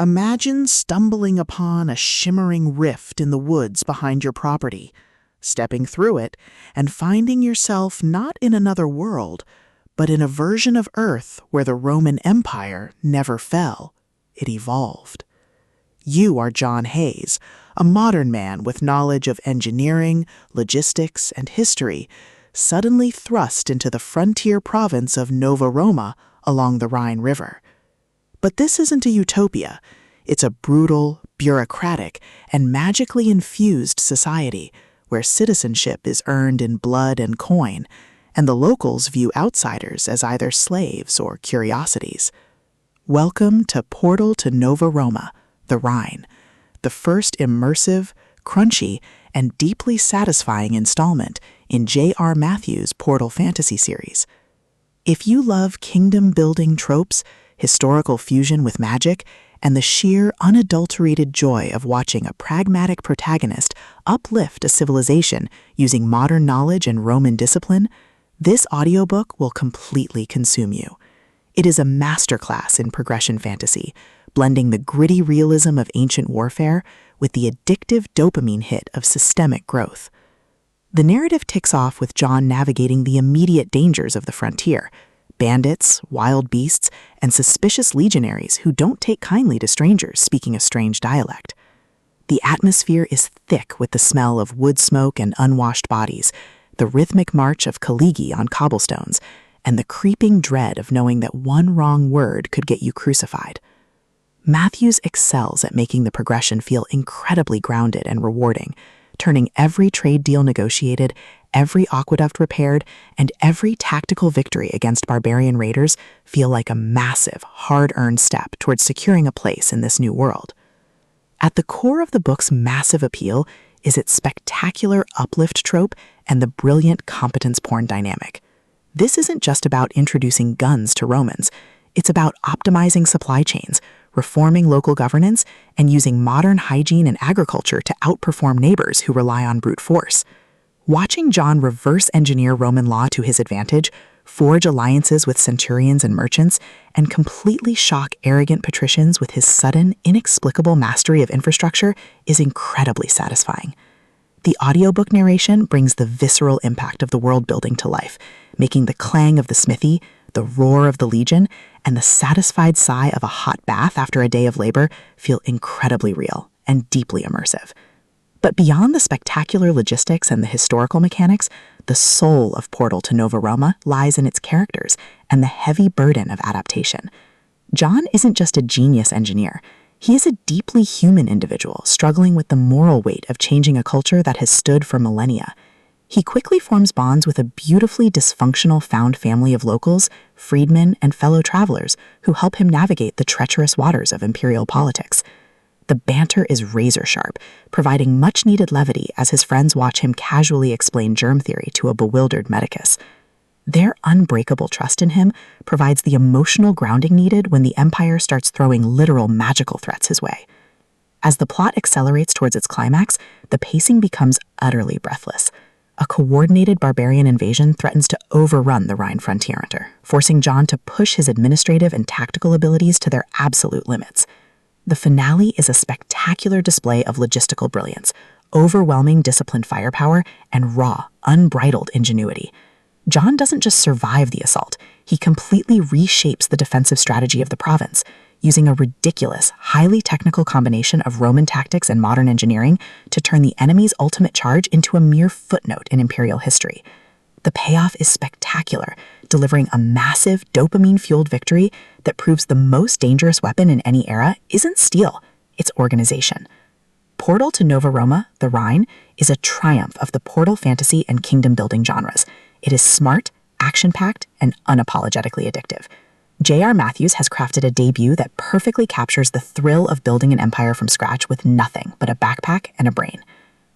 Imagine stumbling upon a shimmering rift in the woods behind your property, stepping through it, and finding yourself not in another world, but in a version of Earth where the Roman Empire never fell. It evolved. You are John Hayes, a modern man with knowledge of engineering, logistics, and history, suddenly thrust into the frontier province of Nova Roma along the Rhine River. But this isn't a utopia. It's a brutal, bureaucratic, and magically infused society where citizenship is earned in blood and coin, and the locals view outsiders as either slaves or curiosities. Welcome to Portal to Nova Roma, the Rhine, the first immersive, crunchy, and deeply satisfying installment in J.R. Mathews' Portal Fantasy series. If you love kingdom-building tropes, historical fusion with magic, and the sheer, unadulterated joy of watching a pragmatic protagonist uplift a civilization using modern knowledge and Roman discipline, this audiobook will completely consume you. It is a masterclass in progression fantasy, blending the gritty realism of ancient warfare with the addictive dopamine hit of systemic growth. The narrative ticks off with John navigating the immediate dangers of the frontier: bandits, wild beasts, and suspicious legionaries who don't take kindly to strangers speaking a strange dialect. The atmosphere is thick with the smell of wood smoke and unwashed bodies, the rhythmic march of colleagues on cobblestones, and the creeping dread of knowing that one wrong word could get you crucified. Mathews excels at making the progression feel incredibly grounded and rewarding, turning every trade deal negotiated, every aqueduct repaired, and every tactical victory against barbarian raiders feel like a massive, hard-earned step towards securing a place in this new world. At the core of the book's massive appeal is its spectacular uplift trope and the brilliant competence porn dynamic. This isn't just about introducing guns to Romans. It's about optimizing supply chains, reforming local governance, and using modern hygiene and agriculture to outperform neighbors who rely on brute force. Watching John reverse engineer Roman law to his advantage, forge alliances with centurions and merchants, and completely shock arrogant patricians with his sudden, inexplicable mastery of infrastructure is incredibly satisfying. The audiobook narration brings the visceral impact of the world building to life, making the clang of the smithy, the roar of the legion, and the satisfied sigh of a hot bath after a day of labor feel incredibly real and deeply immersive. But beyond the spectacular logistics and the historical mechanics, the soul of Portal to Nova Roma lies in its characters and the heavy burden of adaptation. John isn't just a genius engineer. He is a deeply human individual struggling with the moral weight of changing a culture that has stood for millennia. He quickly forms bonds with a beautifully dysfunctional found family of locals, freedmen, and fellow travelers who help him navigate the treacherous waters of imperial politics. The banter is razor-sharp, providing much-needed levity as his friends watch him casually explain germ theory to a bewildered medicus. Their unbreakable trust in him provides the emotional grounding needed when the Empire starts throwing literal magical threats his way. As the plot accelerates towards its climax, the pacing becomes utterly breathless. A coordinated barbarian invasion threatens to overrun the Rhine frontier, forcing John to push his administrative and tactical abilities to their absolute limits. The finale is a spectacular display of logistical brilliance, overwhelming disciplined firepower, and raw, unbridled ingenuity. John doesn't just survive the assault, he completely reshapes the defensive strategy of the province, using a ridiculous, highly technical combination of Roman tactics and modern engineering to turn the enemy's ultimate charge into a mere footnote in imperial history. The payoff is spectacular, delivering a massive, dopamine-fueled victory that proves the most dangerous weapon in any era isn't steel, it's organization. Portal to Nova Roma, the Rhine, is a triumph of the portal fantasy and kingdom-building genres. It is smart, action-packed, and unapologetically addictive. J.R. Mathews has crafted a debut that perfectly captures the thrill of building an empire from scratch with nothing but a backpack and a brain.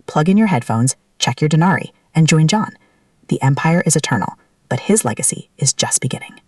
Plug in your headphones, check your denarii, and join John. The empire is eternal, but his legacy is just beginning.